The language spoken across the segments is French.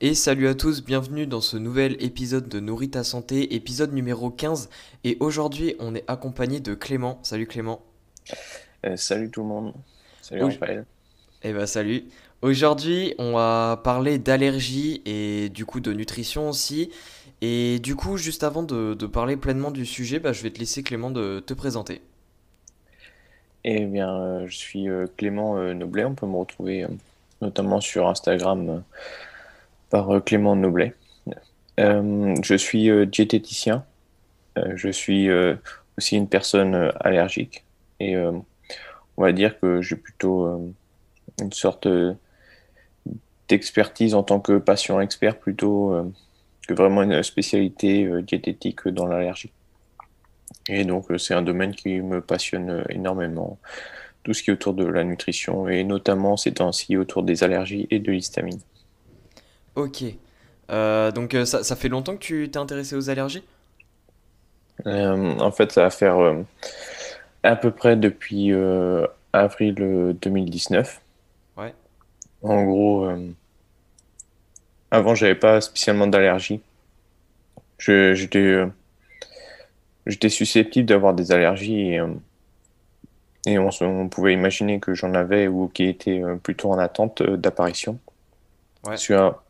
Et salut à tous, bienvenue dans ce nouvel épisode de Nourris ta santé, épisode numéro 15. Et aujourd'hui, on est accompagné de Clément. Salut Clément. Salut tout le monde, salut Au- Raphaël. Eh ben salut. Aujourd'hui, on va parler d'allergies et du coup de nutrition aussi. Et du coup, juste avant de parler pleinement du sujet, je vais te laisser Clément de te présenter. Eh bien, je suis Clément Noblet, on peut me retrouver notamment sur Instagram par Clément Noblet. Je suis diététicien, je suis aussi une personne allergique et on va dire que j'ai plutôt une sorte d'expertise en tant que patient expert plutôt que vraiment une spécialité diététique dans l'allergie. Et donc, c'est un domaine qui me passionne énormément. Tout ce qui est autour de la nutrition et notamment ces temps-ci autour des allergies et de l'histamine. Ok. Donc ça fait longtemps que tu t'es intéressé aux allergies? En fait, ça va faire à peu près depuis avril 2019. Ouais. En gros, avant, j'avais pas spécialement d'allergies. J'étais j'étais susceptible d'avoir des allergies et on pouvait imaginer que j'en avais ou qui étaient plutôt en attente d'apparition. Ouais. Sur,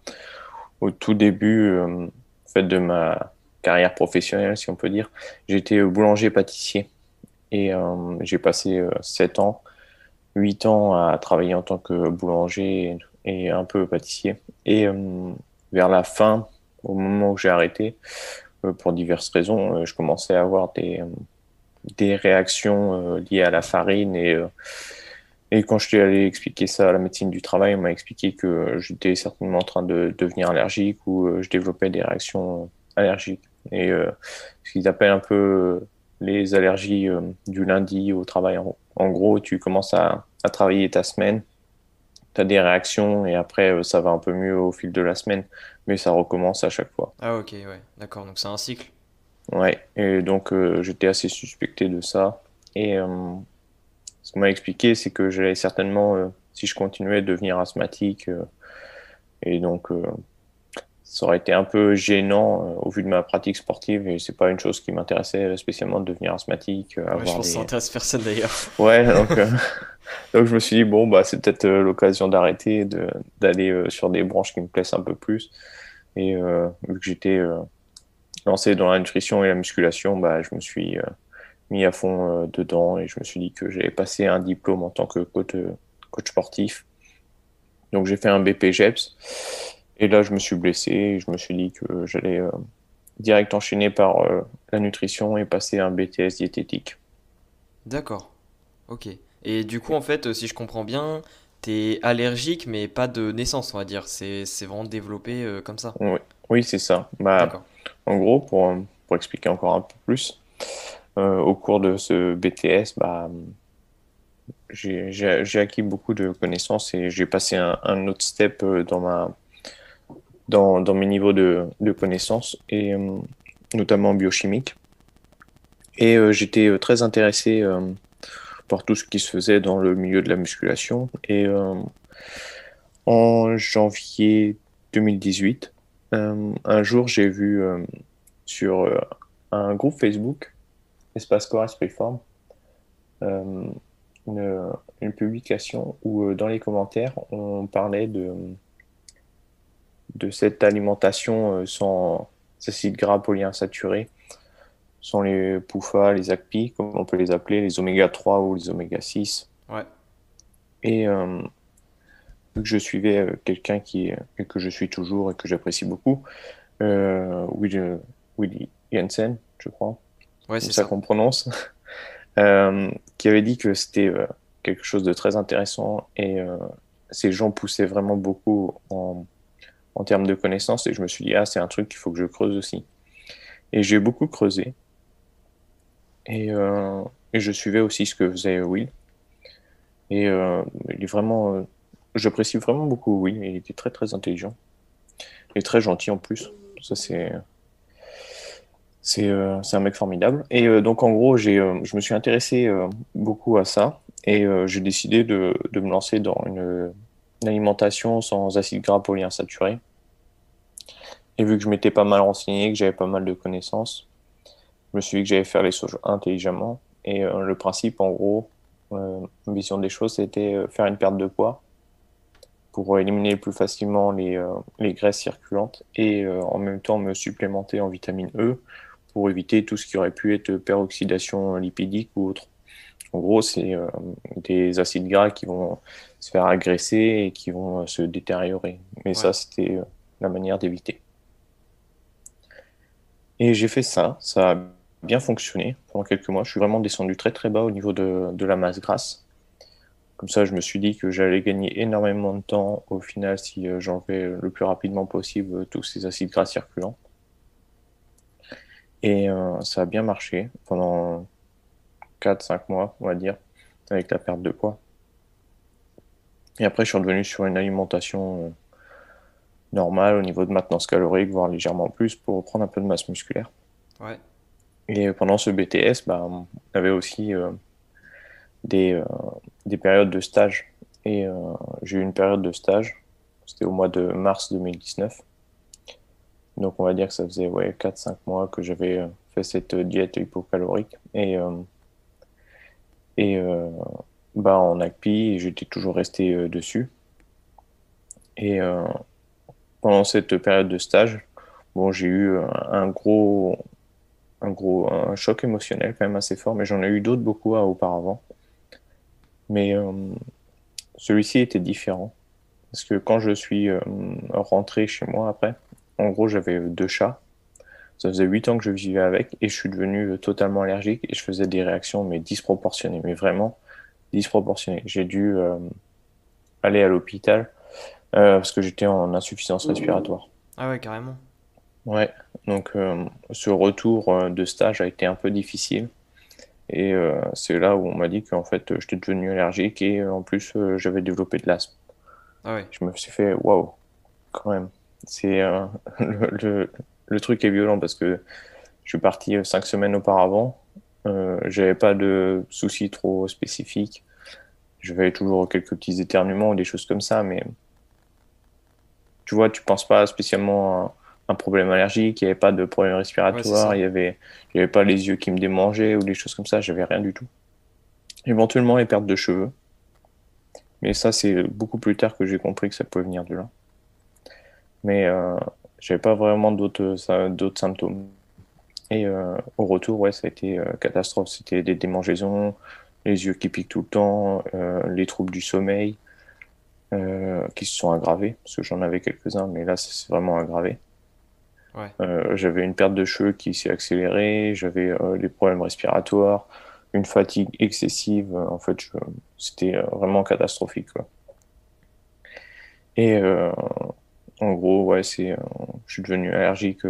Au tout début en fait, de ma carrière professionnelle, si on peut dire, j'étais boulanger-pâtissier et j'ai passé 7 ans, 8 ans à travailler en tant que boulanger et un peu pâtissier. Et vers la fin, au moment où j'ai arrêté, pour diverses raisons, je commençais à avoir des réactions liées à la farine et quand je suis allé expliquer ça à la médecine du travail, on m'a expliqué que j'étais certainement en train de devenir allergique ou je développais des réactions allergiques. Et ce qu'ils appellent un peu les allergies du lundi au travail. En gros, tu commences à travailler ta semaine, tu as des réactions et après ça va un peu mieux au fil de la semaine, mais ça recommence à chaque fois. Ah ok, ouais. D'accord, donc c'est un cycle. Ouais, et donc j'étais assez suspecté de ça. Et ce qu'on m'a expliqué, c'est que j'allais certainement, si je continuais, devenir asthmatique. Et donc, ça aurait été un peu gênant au vu de ma pratique sportive. Et c'est pas une chose qui m'intéressait spécialement de devenir asthmatique, Ouais, je avoir pense que ça des. intéresse personne d'ailleurs. Ouais, donc, donc je me suis dit, bon, bah, c'est peut-être l'occasion d'arrêter, d'aller sur des branches qui me plaisent un peu plus. Et vu que j'étais lancé dans la nutrition et la musculation, bah, je me suis mis à fond dedans et je me suis dit que j'allais passer un diplôme en tant que coach sportif. Donc j'ai fait un BPGEPS et là je me suis blessé et je me suis dit que j'allais direct enchaîner par la nutrition et passer un BTS diététique. D'accord. Ok. Et du coup, en fait, si je comprends bien, t'es allergique, mais pas de naissance, on va dire. C'est vraiment développé comme ça. Oui, oui c'est ça. Bah, D'accord. en gros, pour expliquer encore un peu plus, au cours de ce BTS, bah, j'ai acquis beaucoup de connaissances et j'ai passé un autre step dans mes niveaux de connaissances et notamment biochimique. Et j'étais très intéressé par tout ce qui se faisait dans le milieu de la musculation. Et en janvier 2018, un jour, j'ai vu sur un groupe Facebook, Espace Corps Esprit Forme, euh, une publication où dans les commentaires, on parlait de cette alimentation sans acides gras polyinsaturés, sans les PUFA, les ACPI, comme on peut les appeler, les oméga 3 ou les oméga 6. Ouais. Et vu que je suivais quelqu'un et que je suis toujours et que j'apprécie beaucoup, Willy Jensen, je crois, Ouais, comme c'est ça ça. qu'on prononce, qui avait dit que c'était quelque chose de très intéressant et ces gens poussaient vraiment beaucoup en termes de connaissances et je me suis dit, ah, c'est un truc qu'il faut que je creuse aussi. Et j'ai beaucoup creusé et, euh, et je suivais aussi ce que faisait Will. Et il est vraiment, j'apprécie vraiment beaucoup Will, il était très très intelligent et très gentil en plus. Ça, c'est un mec formidable. Et donc, en gros, je me suis intéressé beaucoup à ça et j'ai décidé de me lancer dans une alimentation sans acides gras polyinsaturés. Et vu que je m'étais pas mal renseigné, que j'avais pas mal de connaissances, je me suis dit que j'allais faire les choses intelligemment. Et le principe, en gros, ma vision des choses, c'était faire une perte de poids pour éliminer plus facilement les graisses circulantes et en même temps me supplémenter en vitamine E pour éviter tout ce qui aurait pu être peroxydation lipidique ou autre. En gros, c'est des acides gras qui vont se faire agresser et qui vont se détériorer. Mais Ouais. ça, c'était la manière d'éviter. Et j'ai fait ça, ça a bien fonctionné pendant quelques mois. Je suis vraiment descendu très très bas au niveau de la masse grasse. Comme ça, je me suis dit que j'allais gagner énormément de temps au final si j'enlevais le plus rapidement possible tous ces acides gras circulants. Et ça a bien marché pendant 4 5 mois, on va dire, avec la perte de poids. Et après, je suis revenu sur une alimentation normale au niveau de maintenance calorique, voire légèrement plus, pour prendre un peu de masse musculaire. Ouais. Et pendant ce BTS, bah, on avait aussi des, euh, des périodes de stage. Et j'ai eu une période de stage, c'était au mois de mars 2019. Donc on va dire que ça faisait ouais, 4 5 mois que j'avais fait cette diète hypocalorique. Et bah, en ACPI, j'étais toujours resté dessus. Et pendant cette période de stage, bon, j'ai eu un choc émotionnel quand même assez fort, mais j'en ai eu d'autres beaucoup auparavant. Mais celui-ci était différent. Parce que quand je suis rentré chez moi après, en gros, j'avais 2 chats. Ça faisait 8 ans que je vivais avec et je suis devenu totalement allergique et je faisais des réactions mais disproportionnées, mais vraiment disproportionnées. J'ai dû aller à l'hôpital parce que j'étais en insuffisance respiratoire. Ah ouais, carrément. Ouais, donc ce retour de stage a été un peu difficile et c'est là où on m'a dit qu'en fait j'étais devenu allergique et en plus j'avais développé de l'asthme. Ah ouais. Je me suis fait waouh, quand même. C'est le, le, le truc est violent parce que je suis parti 5 semaines auparavant. J'avais pas de soucis trop spécifiques. J'avais toujours quelques petits éternuements ou des choses comme ça, mais tu vois, tu penses pas spécialement à un problème allergique, il n'y avait pas de problème Ouais, c'est respiratoire, ça. il y avait pas les yeux qui me démangeaient ou des choses comme ça, j'avais rien du tout. Éventuellement, les pertes de cheveux, mais ça, c'est beaucoup plus tard que j'ai compris que ça pouvait venir de là. Mais j'avais pas vraiment d'autres symptômes. Et au retour, ouais, ça a été catastrophe. C'était des démangeaisons, les yeux qui piquent tout le temps, les troubles du sommeil qui se sont aggravés, parce que j'en avais quelques-uns, mais là, ça s'est vraiment aggravé. Ouais. J'avais une perte de cheveux qui s'est accélérée, j'avais des problèmes respiratoires, une fatigue excessive. En fait, c'était vraiment catastrophique, quoi. Et en gros, ouais, je suis devenu allergique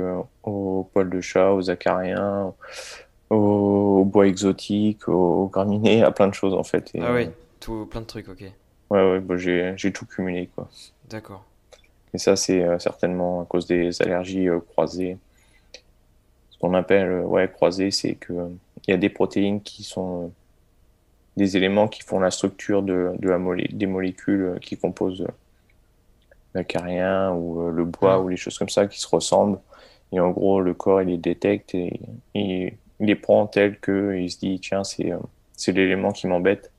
aux poils de chat, aux acariens, aux bois exotiques, aux graminées, à plein de choses en fait. Et Ah ouais, tout, plein de trucs, ok. ouais, ouais, bah, j'ai tout cumulé quoi. D'accord. Et ça, c'est certainement à cause des allergies croisées. Ce qu'on appelle ouais, croisées, c'est que il y a des protéines qui sont des éléments qui font la structure des molécules qui composent l'acarien ou le bois Hmm. ou les choses comme ça qui se ressemblent. Et en gros, le corps, il les détecte et il les prend tels que il se dit, tiens, c'est l'élément qui m'embête,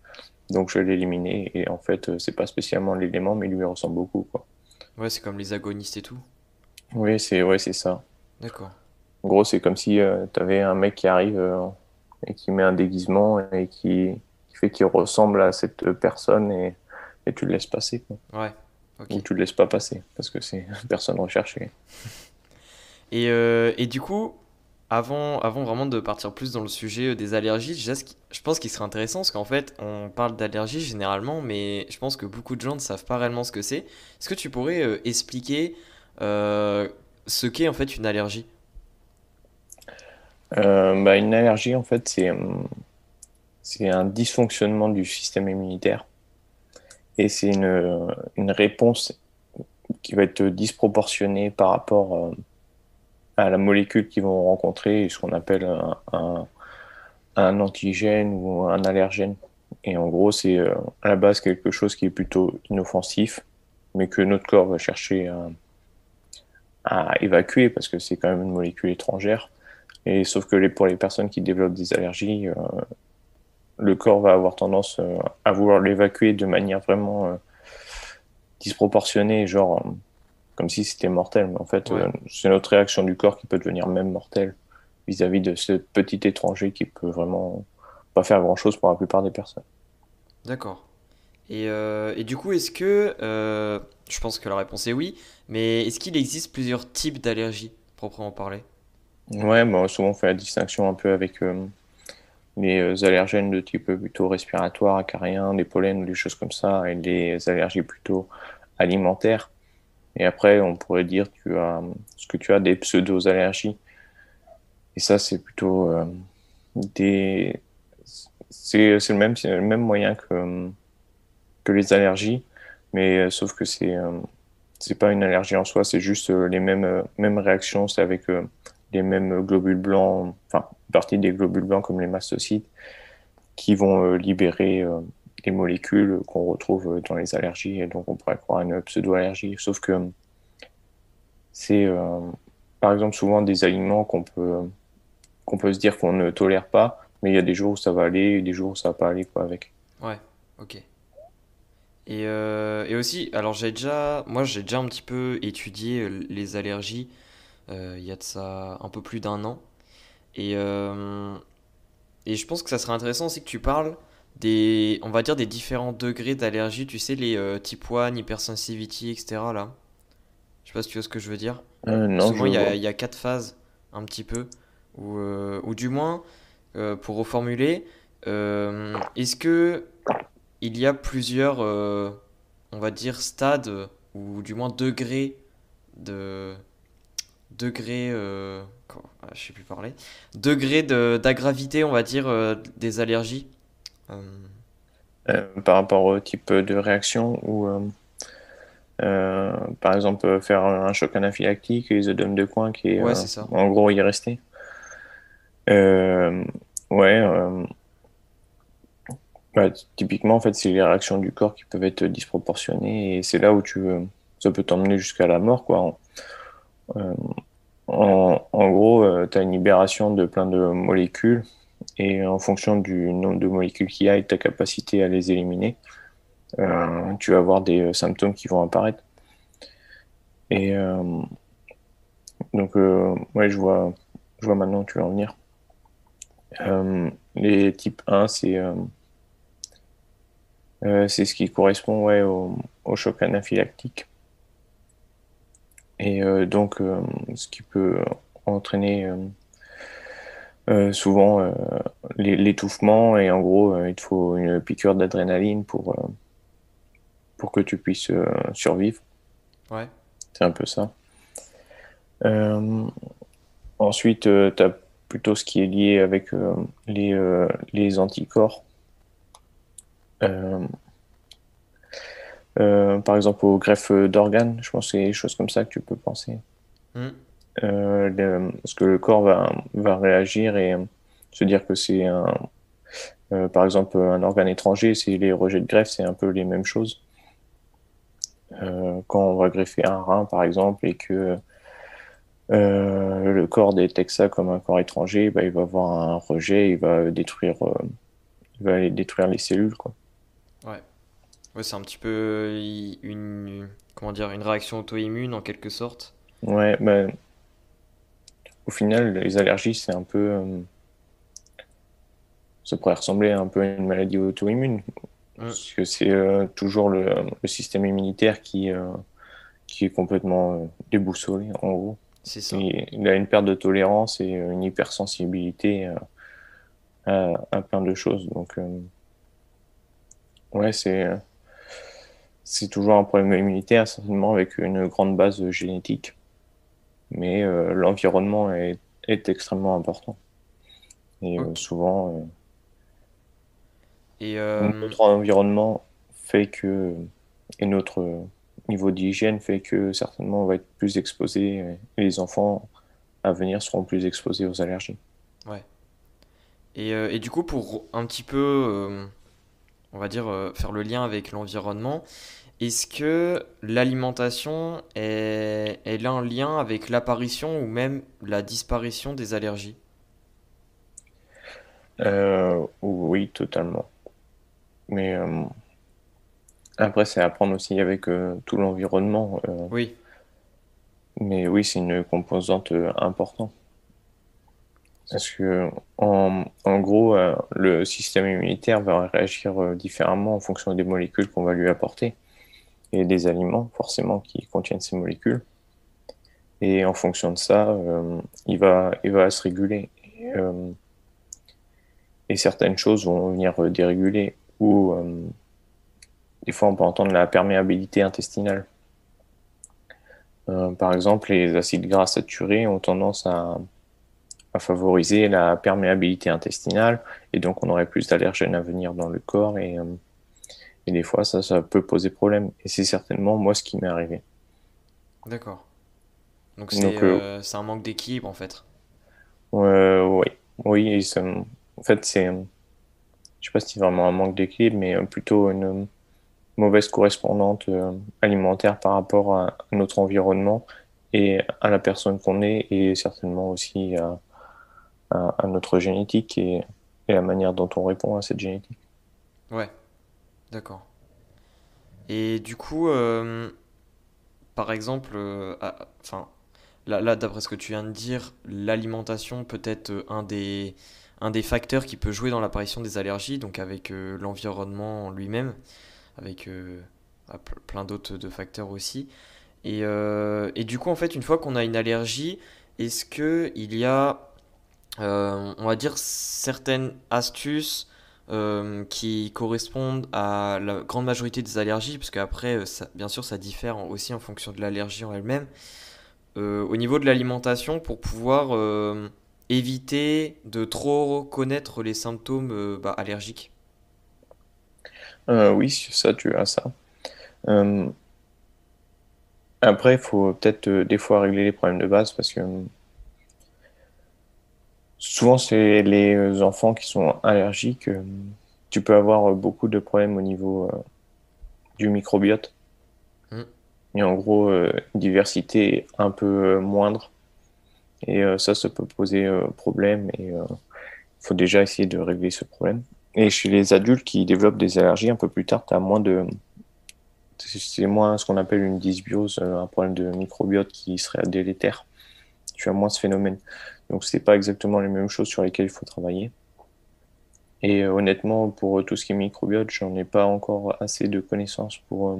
donc je vais l'éliminer. Et en fait, c'est pas spécialement l'élément, mais il lui ressemble beaucoup, quoi. Ouais, c'est comme les agonistes et tout. Oui, ouais, c'est ça. D'accord. En gros, c'est comme si tu avais un mec qui arrive et qui met un déguisement et qui fait qu'il ressemble à cette personne et tu le laisses passer, quoi. Ouais, ok. Ou tu le laisses pas passer parce que c'est personne recherchée. Et du coup, avant vraiment de partir plus dans le sujet des allergies, je pense qu'il serait intéressant parce qu'en fait, on parle d'allergies généralement, mais je pense que beaucoup de gens ne savent pas réellement ce que c'est. Est-ce que tu pourrais expliquer euh, ce qu'est en fait une allergie? Bah, une allergie, en fait, c'est un dysfonctionnement du système immunitaire et c'est une réponse qui va être disproportionnée par rapport à la molécule qu'ils vont rencontrer, ce qu'on appelle un antigène ou un allergène. Et en gros, c'est à la base quelque chose qui est plutôt inoffensif, mais que notre corps va chercher à évacuer parce que c'est quand même une molécule étrangère. Et sauf que pour les personnes qui développent des allergies, le corps va avoir tendance à vouloir l'évacuer de manière vraiment disproportionnée, genre comme si c'était mortel. Mais en fait, Ouais, c'est notre réaction du corps qui peut devenir même mortelle vis-à-vis de ce petit étranger qui peut vraiment pas faire grand-chose pour la plupart des personnes. d'accord. Et du coup, est-ce que, je pense que la réponse est oui, mais est-ce qu'il existe plusieurs types d'allergies, proprement parler? Ouais, bah, souvent on fait la distinction un peu avec les allergènes de type plutôt respiratoire, acarien, des pollens, des choses comme ça, et les allergies plutôt alimentaires. Et après, on pourrait dire ce que tu as des pseudo-allergies. Et ça, c'est plutôt des, c'est le même moyen que les allergies, mais sauf que c'est pas une allergie en soi, c'est juste les mêmes réactions, c'est avec les mêmes globules blancs, enfin, une partie des globules blancs comme les mastocytes, qui vont libérer des molécules qu'on retrouve dans les allergies, et donc on pourrait croire à une pseudo-allergie, sauf que c'est par exemple souvent des aliments qu'on peut se dire qu'on ne tolère pas, mais il y a des jours où ça va aller et des jours où ça va pas aller quoi avec. Ouais, ok. Et aussi, alors moi j'ai déjà un petit peu étudié les allergies il y a de ça un peu plus d'un an. Et, euh, et je pense que ça serait intéressant aussi que tu parles on va dire des différents degrés d'allergie, tu sais, les type 1, hypersensitivity, etc. là. Je sais pas si tu vois ce que je veux dire. Non, Souvent je il vois. y a quatre phases, un petit peu. Ou du moins, pour reformuler, est-ce que il y a plusieurs, on va dire, stades, ou du moins de, degrés, je sais plus parler, d'agravité, on va dire, des allergies. Euh, Par rapport au type de réaction ou par exemple faire un choc anaphylactique, les œdèmes de coin qui est ouais, c'est ça. en gros y rester. Euh, ouais, bah, typiquement en fait c'est les réactions du corps qui peuvent être disproportionnées et c'est là où ça peut t'emmener jusqu'à la mort quoi. Euh, en gros, tu as une libération de plein de molécules et en fonction du nombre de molécules qu'il y a et de ta capacité à les éliminer, tu vas avoir des symptômes qui vont apparaître. Et donc, ouais, je vois maintenant où tu veux en venir. Les types 1, c'est ce qui correspond ouais, au choc anaphylactique. Et donc, ce qui peut entraîner souvent l'étouffement. Et en gros, il te faut une piqûre d'adrénaline pour que tu puisses survivre. Ouais. C'est un peu ça. Euh, Ensuite, tu as plutôt ce qui est lié avec les anticorps. Euh, Par exemple, aux greffes d'organes, je pense que c'est des choses comme ça que tu peux penser. Hmm. Parce que le corps va réagir et se dire que par exemple, un organe étranger, c'est les rejets de greffe, c'est un peu les mêmes choses. Quand on va greffer un rein, par exemple, et que le corps détecte ça comme un corps étranger, bah, il va avoir un rejet, il va aller détruire les cellules, quoi. Ouais. Ouais, c'est un petit peu comment dire, une réaction auto-immune en quelque sorte. Ouais, bah, au final, les allergies, c'est un peu, ça pourrait ressembler un peu à une maladie auto-immune, Hmm. parce que c'est toujours le système immunitaire qui est complètement déboussolé, en gros. C'est ça. Et il a une perte de tolérance et une hypersensibilité à plein de choses. Donc, ouais, c'est toujours un problème immunitaire, certainement avec une grande base génétique. Mais l'environnement est extrêmement important. Et Ok. souvent, Et notre environnement fait que, et notre niveau d'hygiène fait que certainement on va être plus exposé, et les enfants à venir seront plus exposés aux allergies. ouais. Et du coup, pour un petit peu, on va dire, faire le lien avec l'environnement, est-ce que l'alimentation elle a un lien avec l'apparition ou même la disparition des allergies? Oui, totalement. Mais après, c'est à prendre aussi avec tout l'environnement. Oui, Mais oui, c'est une composante importante. Parce que, en gros, le système immunitaire va réagir différemment en fonction des molécules qu'on va lui apporter et des aliments, forcément, qui contiennent ces molécules. Et en fonction de ça, il va se réguler. Et certaines choses vont venir déréguler. Ou des fois, on peut entendre la perméabilité intestinale. Par exemple, les acides gras saturés ont tendance à favoriser la perméabilité intestinale, et donc on aurait plus d'allergènes à venir dans le corps, et des fois, ça peut poser problème. Et c'est certainement moi ce qui m'est arrivé. d'accord. Donc Donc, c'est un manque d'équilibre en fait. oui, oui, en fait, je sais pas si c'est vraiment un manque d'équilibre, mais plutôt une mauvaise correspondante alimentaire par rapport à notre environnement et à la personne qu'on est, et certainement aussi à notre génétique et la manière dont on répond à cette génétique. Ouais, d'accord. Et du coup, par exemple, enfin, là, d'après ce que tu viens de dire, l'alimentation peut être un des facteurs qui peut jouer dans l'apparition des allergies, donc avec l'environnement lui-même, avec plein d'autres de facteurs aussi. Et du coup, en fait, une fois qu'on a une allergie, est-ce que il y a, on va dire, certaines astuces qui correspondent à la grande majorité des allergies, parce qu'après, bien sûr, ça diffère aussi en fonction de l'allergie en elle-même. Au niveau de l'alimentation, pour pouvoir éviter de trop connaître les symptômes allergiques. Oui, sur ça, tu as ça. Euh, Après, il faut peut-être des fois régler les problèmes de base parce que souvent, c'est les enfants qui sont allergiques. Tu peux avoir beaucoup de problèmes au niveau du microbiote. Hmm, Et en gros, une diversité un peu moindre. Et ça peut poser problème. Et il faut déjà essayer de régler ce problème. Et chez les adultes qui développent des allergies, un peu plus tard, tu as moins de. C'est moins ce qu'on appelle une dysbiose, un problème de microbiote qui serait délétère. Tu as moins ce phénomène. Donc, c'est pas exactement les mêmes choses sur lesquelles il faut travailler. Et honnêtement, pour tout ce qui est microbiote, j'en ai pas encore assez de connaissances pour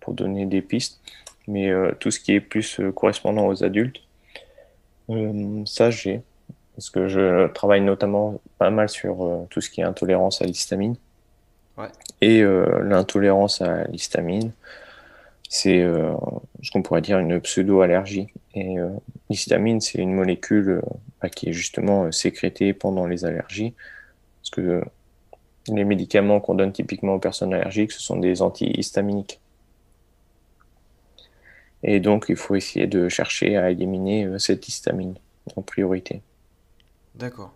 donner des pistes. Mais tout ce qui est plus correspondant aux adultes, ça j'ai. Parce que je travaille notamment pas mal sur tout ce qui est intolérance à l'histamine. ouais, Et l'intolérance à l'histamine, c'est ce qu'on pourrait dire une pseudo-allergie. Et l'histamine, c'est une molécule qui est justement sécrétée pendant les allergies. Parce que les médicaments qu'on donne typiquement aux personnes allergiques, ce sont des antihistaminiques. Et donc, il faut essayer de chercher à éliminer cette histamine en priorité. d'accord.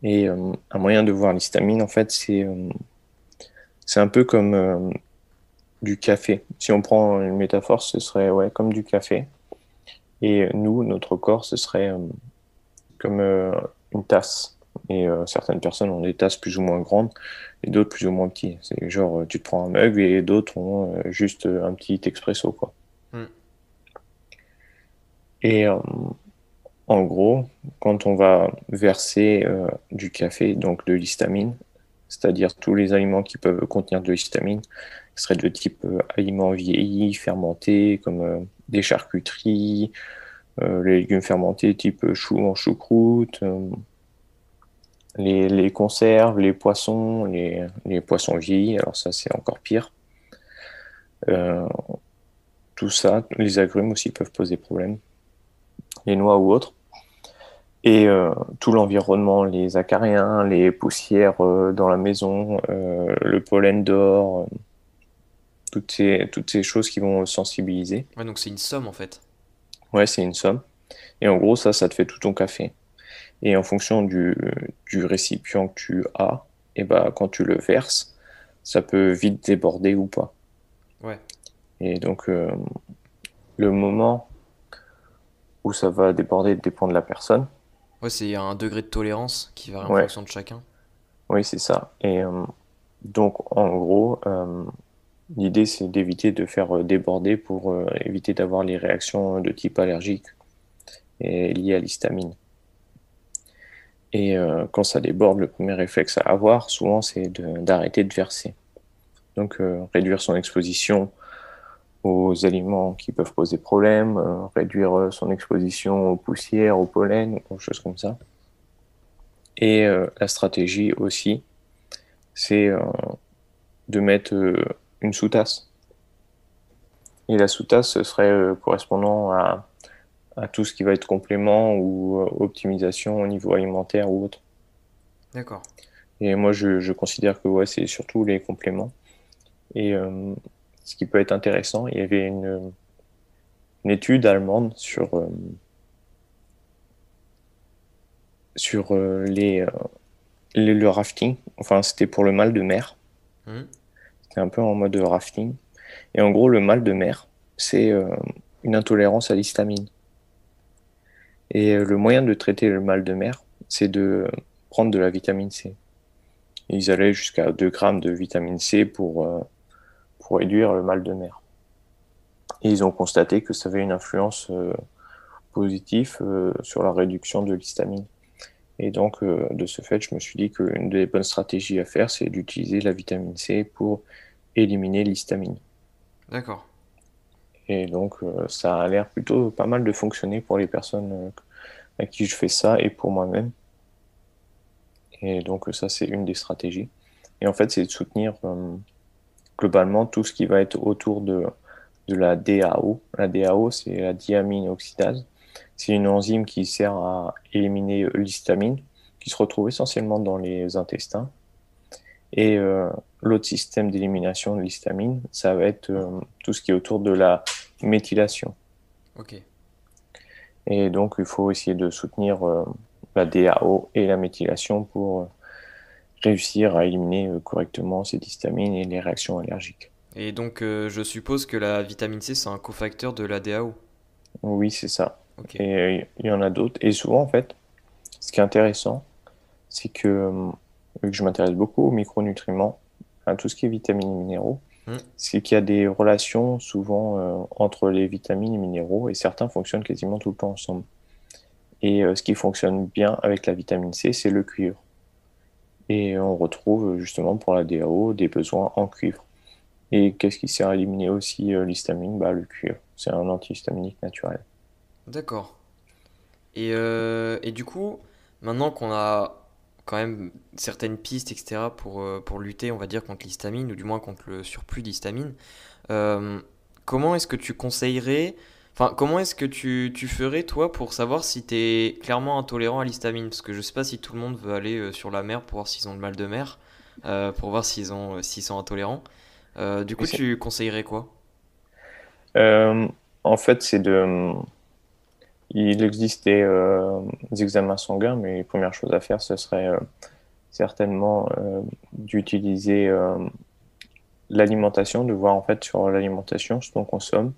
Et un moyen de voir l'histamine, en fait, c'est un peu comme du café. Si on prend une métaphore, ce serait ouais, comme du café. Et nous, notre corps, ce serait comme une tasse. Et certaines personnes ont des tasses plus ou moins grandes et d'autres plus ou moins petites. C'est genre, tu te prends un mug et d'autres ont juste un petit expresso, quoi. Hmm, Et en gros, quand on va verser du café, donc de l'histamine, c'est-à-dire tous les aliments qui peuvent contenir de l'histamine, qui seraient de type aliments vieillis, fermentés, comme des charcuteries, les légumes fermentés type chou en choucroute, les conserves, les poissons, les poissons vieillis, alors ça c'est encore pire. Euh, Tout ça, les agrumes aussi peuvent poser problème, les noix ou autres. Et tout l'environnement, les acariens, les poussières dans la maison, le pollen dehors, toutes ces choses qui vont sensibiliser. ouais, donc c'est une somme en fait. Ouais, c'est une somme. Et en gros, ça te fait tout ton café. Et en fonction du récipient que tu as, et bah, quand tu le verses, ça peut vite déborder ou pas. Et donc, le moment où ça va déborder dépend de la personne. Ouais, c'est un degré de tolérance qui varie en Ouais, fonction de chacun. oui, c'est ça. Et donc, en gros, l'idée, c'est d'éviter de faire déborder pour éviter d'avoir les réactions de type allergique et liées à l'histamine. Et quand ça déborde, le premier réflexe à avoir, souvent, c'est d'arrêter de verser. Donc, réduire son exposition aux aliments qui peuvent poser problème, réduire son exposition aux poussières, au pollen, aux choses comme ça. Et la stratégie aussi, c'est de mettre une sous-tasse. Et la sous-tasse, ce serait correspondant à tout ce qui va être complément ou optimisation au niveau alimentaire ou autre. D'accord. Et moi, je considère que ouais, c'est surtout les compléments. Et ce qui peut être intéressant, il y avait une étude allemande sur le rafting. Enfin, c'était pour le mal de mer. Hmm. C'était un peu en mode rafting. Et en gros, le mal de mer, c'est une intolérance à l'histamine. Et le moyen de traiter le mal de mer, c'est de prendre de la vitamine C. Et ils allaient jusqu'à 2 grammes de vitamine C pour réduire le mal de mer. Et ils ont constaté que ça avait une influence positive sur la réduction de l'histamine. Et donc, de ce fait, je me suis dit qu'une des bonnes stratégies à faire, c'est d'utiliser la vitamine C pour éliminer l'histamine. D'accord. Et donc, ça a l'air plutôt pas mal de fonctionner pour les personnes à qui je fais ça et pour moi-même. Et donc, ça, c'est une des stratégies. Et en fait, c'est de soutenir globalement tout ce qui va être autour de la DAO. La DAO, c'est la diamine oxydase. C'est une enzyme qui sert à éliminer l'histamine, qui se retrouve essentiellement dans les intestins. Et l'autre système d'élimination de l'histamine, ça va être tout ce qui est autour de la méthylation. Ok. Et donc, il faut essayer de soutenir la DAO et la méthylation pour réussir à éliminer correctement cette histamine et les réactions allergiques. Et donc, je suppose que la vitamine C, c'est un cofacteur de la DAO. Oui, c'est ça. Ok. Et il y en a d'autres. Et souvent, en fait, ce qui est intéressant, c'est que, vu que je m'intéresse beaucoup aux micronutriments, à tout ce qui est vitamines et minéraux, Hmm. c'est qu'il y a des relations souvent entre les vitamines et minéraux et certains fonctionnent quasiment tout le temps ensemble. Et ce qui fonctionne bien avec la vitamine C, c'est le cuivre. Et on retrouve justement pour la DAO des besoins en cuivre. Et qu'est-ce qui sert à éliminer aussi l'histamine? Bah, le cuivre. C'est un antihistaminique naturel. D'accord. Et du coup, maintenant qu'on a quand même certaines pistes, etc., pour lutter, on va dire, contre l'histamine, ou du moins contre le surplus d'histamine, euh, comment est-ce que tu conseillerais, enfin, comment est-ce que tu ferais, toi, pour savoir si tu es clairement intolérant à l'histamine? Parce que je sais pas si tout le monde veut aller sur la mer pour voir s'ils ont le mal de mer, pour voir s'ils sont intolérants. Du Et coup, tu conseillerais quoi? euh, en fait, il existe des examens sanguins, mais les premières choses à faire, ce serait certainement d'utiliser l'alimentation, de voir en fait sur l'alimentation ce qu'on consomme,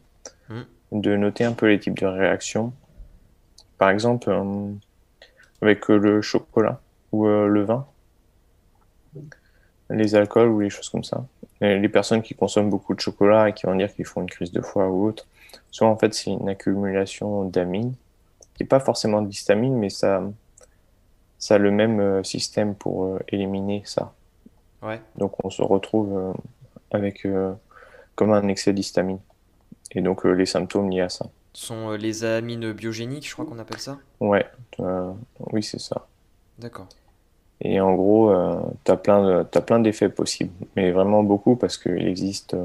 Hmm. de noter un peu les types de réactions. Par exemple, avec le chocolat ou le vin, les alcools ou les choses comme ça. Et les personnes qui consomment beaucoup de chocolat et qui vont dire qu'ils font une crise de foie ou autre, soit en fait c'est une accumulation d'amines, qui n'est pas forcément d'histamine, mais ça a le même système pour éliminer ça. Ouais. Donc on se retrouve avec comme un excès d'histamine. Et donc les symptômes liés à ça. Ce sont les amines biogéniques, je crois qu'on appelle ça. Ouais, oui c'est ça. D'accord. Et en gros, t'as plein d'effets possibles, mais vraiment beaucoup parce qu'il existe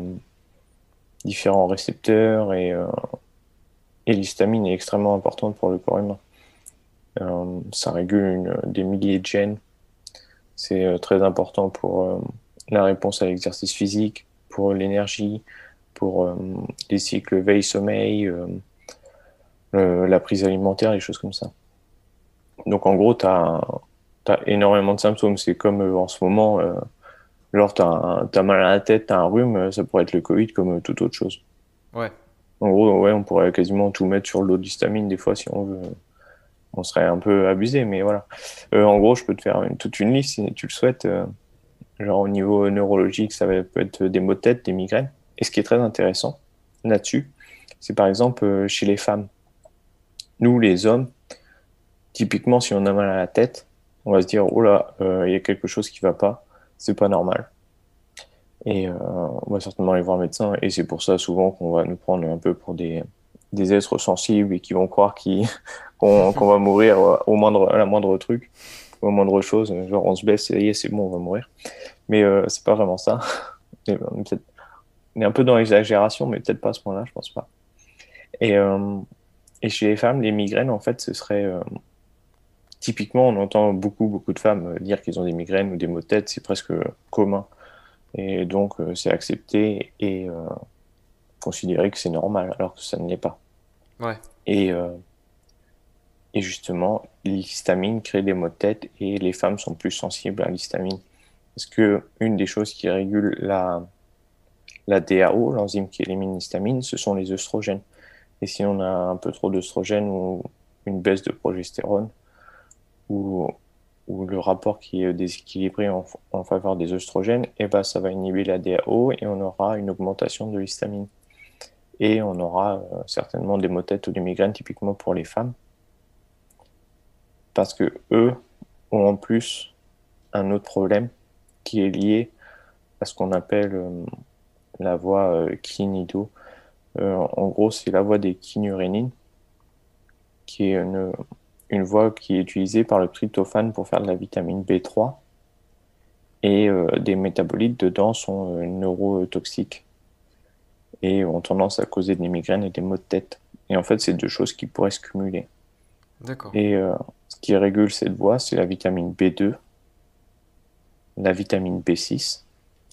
différents récepteurs et l'histamine est extrêmement importante pour le corps humain. Ça régule des milliers de gènes. C'est très important pour la réponse à l'exercice physique, pour l'énergie, pour les cycles veille-sommeil, la prise alimentaire, les choses comme ça. Donc en gros, t'as énormément de symptômes. C'est comme en ce moment, genre t'as mal à la tête, t'as un rhume, ça pourrait être le Covid comme toute autre chose. Ouais. En gros, ouais, on pourrait quasiment tout mettre sur l'eau d'histamine des fois si on veut. On serait un peu abusé, mais voilà. En gros, je peux te faire toute une liste si tu le souhaites. Genre au niveau neurologique, peut être des maux de tête, des migraines. Et ce qui est très intéressant là-dessus, c'est par exemple chez les femmes. Nous, les hommes, typiquement, si on a mal à la tête, on va se dire, oh là, il y a quelque chose qui va pas, c'est pas normal. Et on va certainement aller voir le médecin. Et c'est pour ça souvent qu'on va nous prendre un peu pour des êtres sensibles et qui vont croire qu'on va mourir à la moindre truc, au moindre chose. Genre on se baisse et c'est bon, on va mourir. Mais c'est pas vraiment ça. On est un peu dans l'exagération, mais peut-être pas à ce point-là, je pense pas. Et, euh, et chez les femmes, les migraines, en fait, ce serait typiquement, on entend beaucoup de femmes dire qu'ils ont des migraines ou des maux de tête, c'est presque commun. Et donc, c'est accepté et considéré que c'est normal, alors que ça ne l'est pas. Ouais. Et, euh, et justement, l'histamine crée des maux de tête et les femmes sont plus sensibles à l'histamine. Parce que une des choses qui régule la DAO, l'enzyme qui élimine l'histamine, ce sont les œstrogènes. Et si on a un peu trop d'œstrogènes ou une baisse de progestérone, ou, ou le rapport qui est déséquilibré en faveur des œstrogènes, et ben ça va inhiber la DAO et on aura une augmentation de l'histamine. Et on aura certainement des maux de tête ou des migraines, typiquement pour les femmes, parce que eux ont en plus un autre problème qui est lié à ce qu'on appelle la voie kinido. En gros, c'est la voie des kynurénines, qui est une voie qui est utilisée par le tryptophane pour faire de la vitamine B3. Et des métabolites dedans sont neurotoxiques et ont tendance à causer des migraines et des maux de tête. Et en fait, c'est deux choses qui pourraient se cumuler. D'accord. Et ce qui régule cette voie, c'est la vitamine B2, la vitamine B6.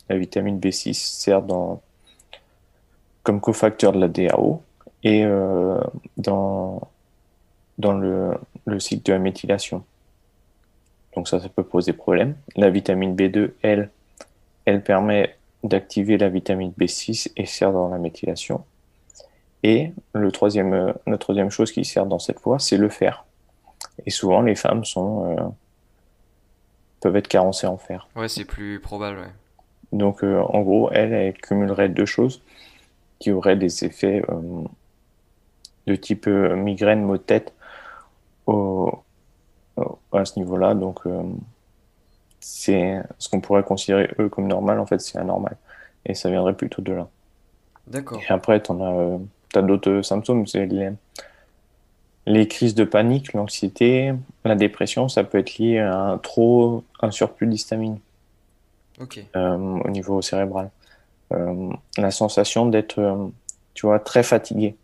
La vitamine B6 sert comme cofacteur de la DAO et dans, dans le cycle de la méthylation. Donc ça peut poser problème. La vitamine B2, elle permet d'activer la vitamine B6 et sert dans la méthylation. Et la troisième chose qui sert dans cette voie, c'est le fer. Et souvent, les femmes peuvent être carencées en fer. Ouais, c'est plus probable, ouais. Donc, en gros, elle cumulerait deux choses qui auraient des effets de type migraine, maux de tête au, à ce niveau-là. Donc, c'est ce qu'on pourrait considérer, eux, comme normal. En fait, c'est anormal. Et ça viendrait plutôt de là. D'accord. Et après, t'as d'autres symptômes. C'est les crises de panique, l'anxiété, la dépression, ça peut être lié à un surplus d'histamine Ok. au niveau cérébral. La sensation d'être, tu vois, très fatigué.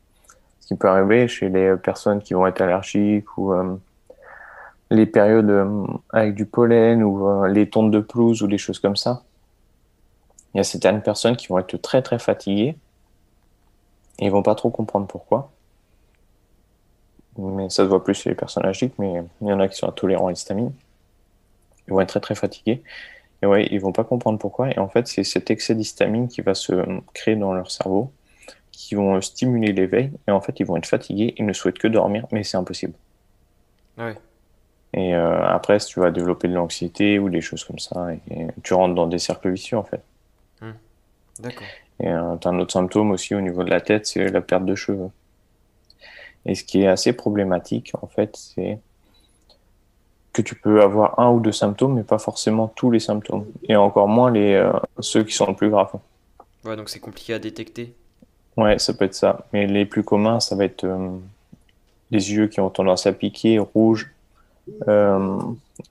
Ce qui peut arriver chez les personnes qui vont être allergiques ou les périodes avec du pollen ou les tontes de pelouse ou des choses comme ça. Il y a certaines personnes qui vont être très fatiguées et ils vont pas trop comprendre pourquoi. Mais ça se voit plus chez les personnes allergiques, mais il y en a qui sont intolérants à l'histamine. Ils vont être très fatigués. Et ouais, ils vont pas comprendre pourquoi. Et en fait, c'est cet excès d'histamine qui va se créer dans leur cerveau, qui vont stimuler l'éveil. Et en fait, ils vont être fatigués, ils ne souhaitent que dormir, mais c'est impossible. Ouais. Et après, si tu vas développer de l'anxiété ou des choses comme ça, et tu rentres dans des cercles vicieux, en fait. Hmm. D'accord. Et tu as un autre symptôme aussi au niveau de la tête, c'est la perte de cheveux. Et ce qui est assez problématique, en fait, c'est que tu peux avoir un ou deux symptômes, mais pas forcément tous les symptômes. Et encore moins ceux qui sont le plus graves. Ouais, donc c'est compliqué à détecter. Ouais, ça peut être ça. Mais les plus communs, ça va être les yeux qui ont tendance à piquer, rouges, euh,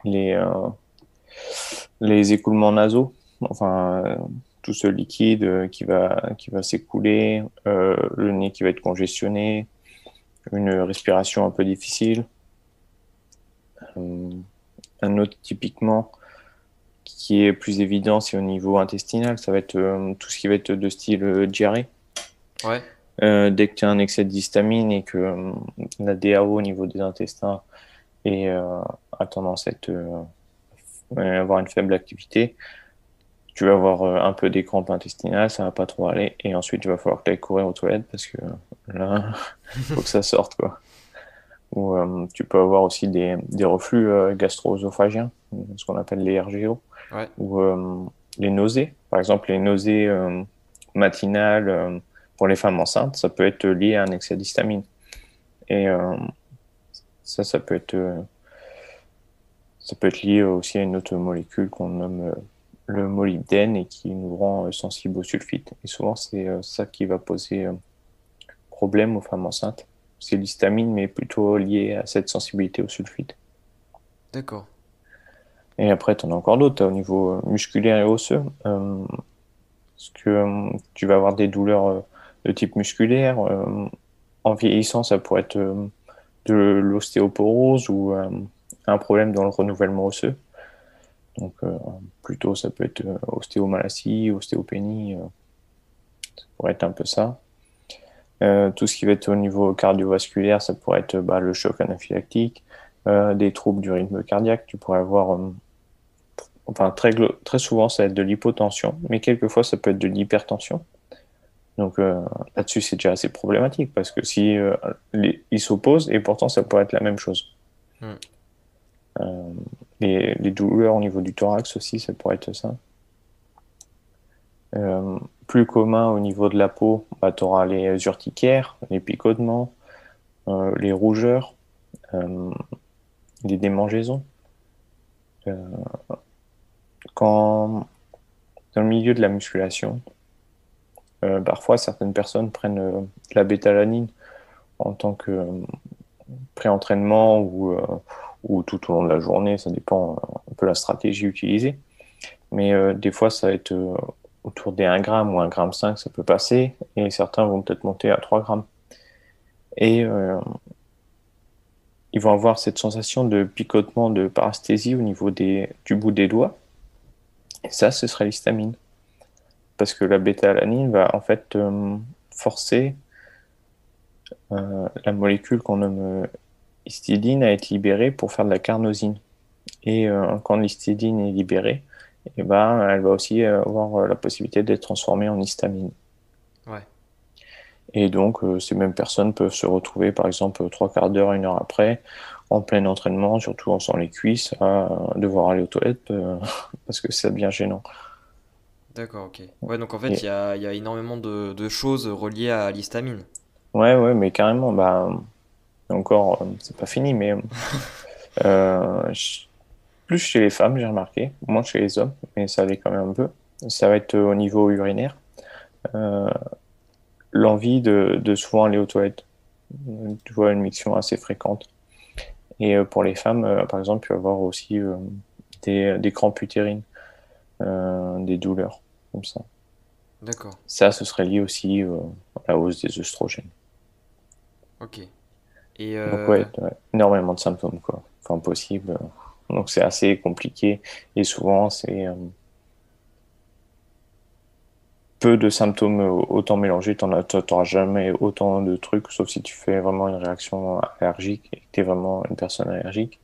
les, euh, les écoulements nasaux, enfin, tout ce liquide qui va s'écouler, le nez qui va être congestionné, une respiration un peu difficile. Euh, un autre typiquement qui est plus évident, c'est au niveau intestinal, ça va être tout ce qui va être de style diarrhée. Ouais. Dès que tu as un excès d'histamine et que la DAO au niveau des intestins a tendance à avoir une faible activité, tu vas avoir un peu des crampes intestinales, ça va pas trop aller. Et ensuite, il va falloir que tu ailles courir aux toilettes parce que là, faut que ça sorte, quoi. Ou tu peux avoir aussi des reflux gastro-œsophagiens, ce qu'on appelle les RGO, Ouais, ou les nausées. Par exemple, les nausées matinales pour les femmes enceintes, ça peut être lié à un excès d'histamine. Et ça, ça peut être lié aussi à une autre molécule qu'on nomme le molybdène et qui nous rend sensibles au sulfite. Et souvent, c'est ça qui va poser problème aux femmes enceintes. C'est l'histamine, mais plutôt lié à cette sensibilité au sulfite. d'accord. Et après, tu en as encore d'autres au niveau musculaire et osseux. Parce que tu vas avoir des douleurs de type musculaire. En vieillissant, ça pourrait être de l'ostéoporose ou un problème dans le renouvellement osseux. Donc, plutôt, ça peut être ostéomalacie, ostéopénie, ça pourrait être un peu ça. Tout ce qui va être au niveau cardiovasculaire, ça pourrait être bah, le choc anaphylactique, des troubles du rythme cardiaque. Tu pourrais avoir, enfin, très souvent, ça va être de l'hypotension, mais quelquefois, ça peut être de l'hypertension. Donc là-dessus, c'est déjà assez problématique parce que si ils s'opposent et pourtant ça pourrait être la même chose. Hmm. Euh, les douleurs au niveau du thorax aussi, ça pourrait être ça. Plus commun au niveau de la peau, bah, tu auras les urticaires, les picotements, les rougeurs, euh, les démangeaisons. Euh, Quand dans le milieu de la musculation, parfois certaines personnes prennent de la bétalanine en tant que pré-entraînement ou tout au long de la journée, ça dépend un peu la stratégie utilisée. Mais des fois, ça va être autour des 1 gramme ou 1 gramme 5, ça peut passer, et certains vont peut-être monter à 3 grammes. Et ils vont avoir cette sensation de picotement, de paresthésie au niveau du bout des doigts. Et ça, ce serait l'histamine. Parce que la bêta-alanine va en fait forcer la molécule qu'on nomme histidine à être libérée pour faire de la carnosine. Et quand l'histidine est libérée, eh ben, elle va aussi avoir la possibilité d'être transformée en histamine. Ouais. Et donc, ces mêmes personnes peuvent se retrouver, par exemple, 3 quarts d'heure, 1 heure après, en plein entraînement, surtout en sans les cuisses, à devoir aller aux toilettes parce que ça devient gênant. D'accord, ok. Ouais, donc en fait, Et, il y a énormément de choses reliées à l'histamine. ouais, ouais, mais carrément, bah, encore, c'est pas fini, mais euh, ch- plus chez les femmes, j'ai remarqué, moins chez les hommes, mais ça allait quand même un peu. Ça va être au niveau urinaire. Euh, L'envie de souvent aller aux toilettes. Tu vois, une miction assez fréquente. Et pour les femmes, par exemple, tu vas avoir aussi des crampes utérines, des douleurs, comme ça. D'accord, Ça, ce serait lié aussi à la hausse des œstrogènes. ok. Et Donc, ouais, énormément de symptômes, quoi. Enfin, possible. Donc, c'est assez compliqué. Et souvent, c'est peu de symptômes autant mélangés. T'auras jamais autant de trucs, sauf si tu fais vraiment une réaction allergique et que tu es vraiment une personne allergique.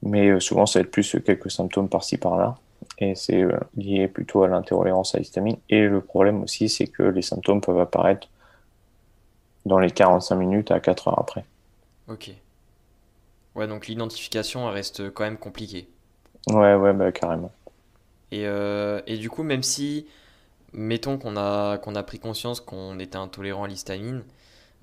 Mais souvent, ça va être plus quelques symptômes par-ci, par-là. Et c'est lié plutôt à l'intolérance à l'histamine. Et le problème aussi, c'est que les symptômes peuvent apparaître dans les 45 minutes à 4 heures après. ok. Ouais, donc l'identification elle reste quand même compliquée. Ouais, ouais, bah, carrément. Et du coup, même si, mettons qu'on a pris conscience qu'on était intolérant à l'histamine,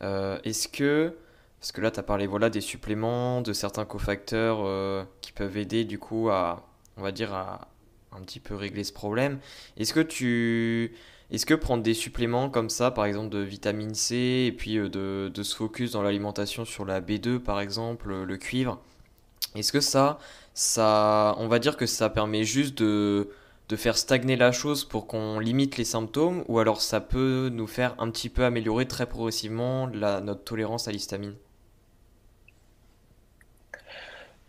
est-ce que, parce que là, tu as parlé voilà, des suppléments, de certains cofacteurs qui peuvent aider du coup à, on va dire, à un petit peu régler ce problème. Est-ce que prendre des suppléments comme ça, par exemple de vitamine C, et puis de se focus dans l'alimentation sur la B2 par exemple, le cuivre, est-ce que on va dire que ça permet juste de faire stagner la chose pour qu'on limite les symptômes, ou alors ça peut nous faire un petit peu améliorer très progressivement notre tolérance à l'histamine?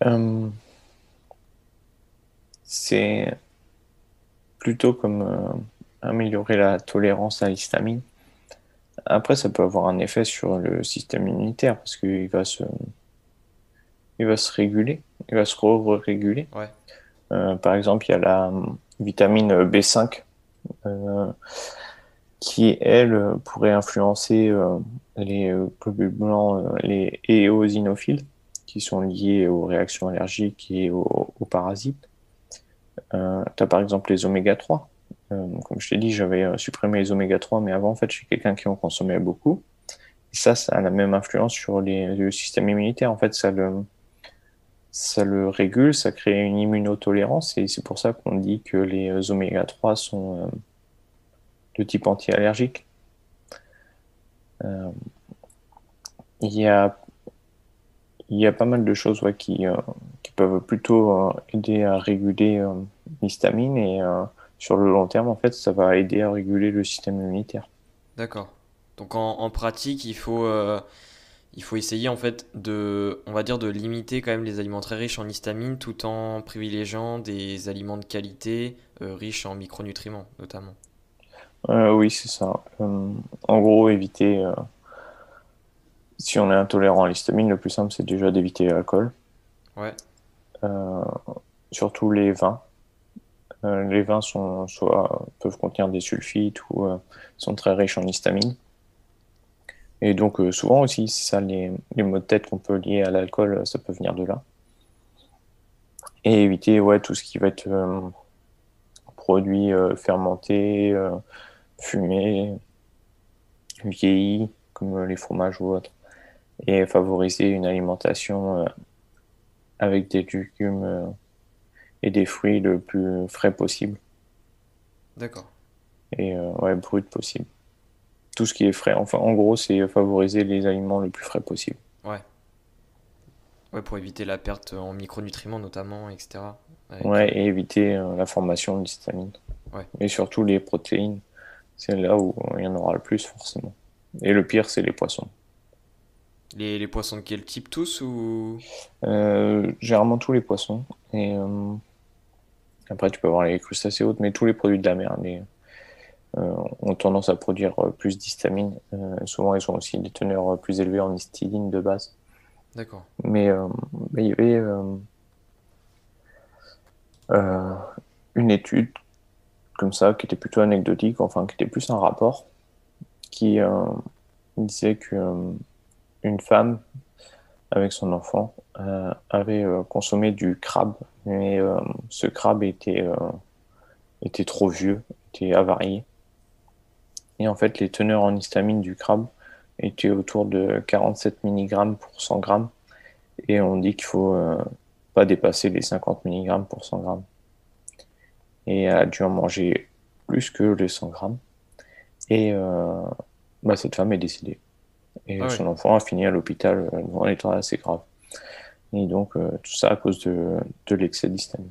Euh, c'est plutôt comme améliorer la tolérance à l'histamine. Après, ça peut avoir un effet sur le système immunitaire parce il va se réguler, il va se re-réguler. Ouais, Par exemple, il y a vitamine B5, euh, qui, elle, pourrait influencer les globules blancs, les éosinophiles, qui sont liés aux réactions allergiques et aux parasites. Tu as par exemple les oméga 3. Comme je t'ai dit, j'avais supprimé les oméga 3, mais avant, en fait, je suis quelqu'un qui en consommait beaucoup. Et ça a la même influence sur le système immunitaire. En fait, ça le régule, ça crée une immunotolérance, et c'est pour ça qu'on dit que les oméga 3 sont de type anti-allergique. Euh, il y a, il y a pas mal de choses, ouais, qui peuvent plutôt aider à réguler l'histamine, et sur le long terme, en fait, ça va aider à réguler le système immunitaire. D'accord. Donc en pratique, il faut essayer en fait on va dire de limiter quand même les aliments très riches en histamine tout en privilégiant des aliments de qualité riches en micronutriments notamment. Oui, c'est ça. En gros, éviter, si on est intolérant à l'histamine, le plus simple, c'est déjà d'éviter l'alcool, Ouais, euh, surtout les vins. Les vins peuvent contenir des sulfites ou sont très riches en histamine. Et donc, souvent aussi, c'est ça, les maux de tête qu'on peut lier à l'alcool, ça peut venir de là. Et éviter, ouais, tout ce qui va être produits fermentés, fumés, vieillis, comme les fromages ou autres. Et favoriser une alimentation avec des légumes et des fruits le plus frais possible, d'accord. et ouais, brut possible. Tout ce qui est frais. Enfin, en gros, c'est favoriser les aliments le plus frais possible. Ouais. Ouais, pour éviter la perte en micronutriments notamment, etc. Avec Ouais, et éviter la formation de l'histamine. ouais. Et surtout les protéines, c'est là où il y en aura le plus forcément. Et le pire, c'est les poissons. Les poissons de quel type tous ou Généralement tous les poissons. Et après, tu peux avoir les crustacés et autres, mais tous les produits de la mer ont tendance à produire plus d'histamine. Souvent, ils ont aussi des teneurs plus élevées en histidine de base. d'accord. Mais il y avait euh, une étude comme ça qui était plutôt anecdotique, enfin qui était plus un rapport, qui disait que une femme avec son enfant avait consommé du crabe, mais ce crabe était trop vieux, était avarié. Et en fait, les teneurs en histamine du crabe étaient autour de 47 mg pour 100 grammes. Et on dit qu'il faut pas dépasser les 50 mg pour 100 grammes. Et elle a dû en manger plus que les 100 grammes. Et bah, cette femme est décédée. Et Ah ouais, son enfant a fini à l'hôpital dans un état assez grave. Et donc, tout ça à cause de l'excès d'histamine.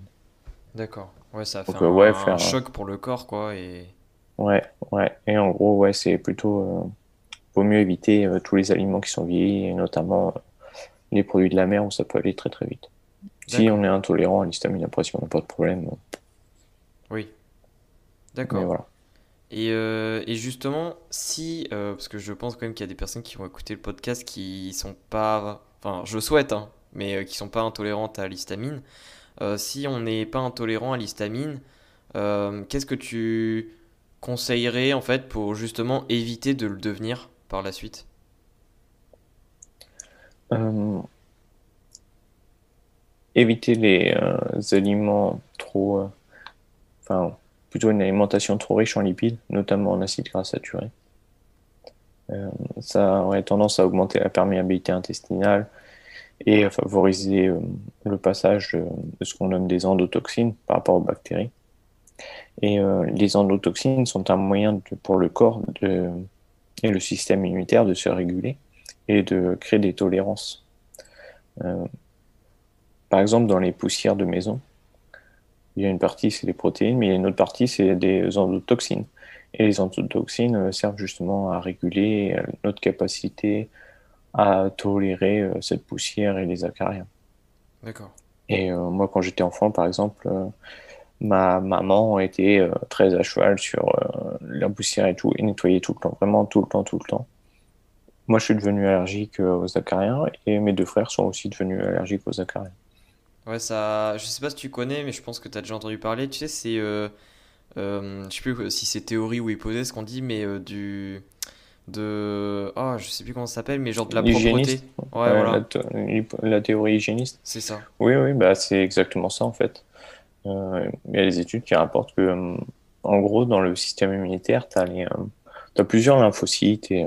d'accord. Ouais, ça a fait Donc, ouais, un choc pour le corps quoi et ouais, ouais. Et en gros, ouais, c'est plutôt, vaut mieux éviter tous les aliments qui sont vieillis, et notamment les produits de la mer où ça peut aller très très vite. Si on d'accord. est intolérant à l'histamine, après, si on n'a pas de problème, Oui, mais d'accord. voilà. Et justement, si, parce que je pense quand même qu'il y a des personnes qui vont écouter le podcast qui sont pas, enfin, je souhaite, hein, mais qui sont pas intolérantes à l'histamine. Si on n'est pas intolérant à l'histamine, qu'est-ce que tu conseillerais en fait pour justement éviter de le devenir par la suite? Euh, Éviter les aliments trop, enfin, plutôt une alimentation trop riche en lipides, notamment en acides gras saturés. Euh, Ça aurait tendance à augmenter la perméabilité intestinale et à favoriser le passage de ce qu'on nomme des endotoxines par rapport aux bactéries. Et les endotoxines sont un moyen pour le corps et le système immunitaire de se réguler et de créer des tolérances. Euh, Par exemple, dans les poussières de maison, il y a une partie, c'est les protéines, mais il y a une autre partie, c'est des endotoxines. Et les endotoxines servent justement à réguler notre capacité à tolérer cette poussière et les acariens. D'accord. Et moi, quand j'étais enfant, par exemple, ma maman était très à cheval sur la poussière et tout, et nettoyait tout le temps, vraiment tout le temps, tout le temps. Moi, je suis devenu allergique aux acariens, et mes deux frères sont aussi devenus allergiques aux acariens. Ouais, ça, je sais pas si tu connais, mais je pense que tu as déjà entendu parler. Tu sais, je sais plus si c'est théorie ou hypothèse qu'on dit, mais je sais plus comment ça s'appelle, mais genre de la propreté. Hygiéniste, Ouais, ouais, voilà, la théorie hygiéniste. c'est ça. Oui, oui, bah, c'est exactement ça en fait. Il y a des études qui rapportent que, en gros, dans le système immunitaire, t'as plusieurs lymphocytes et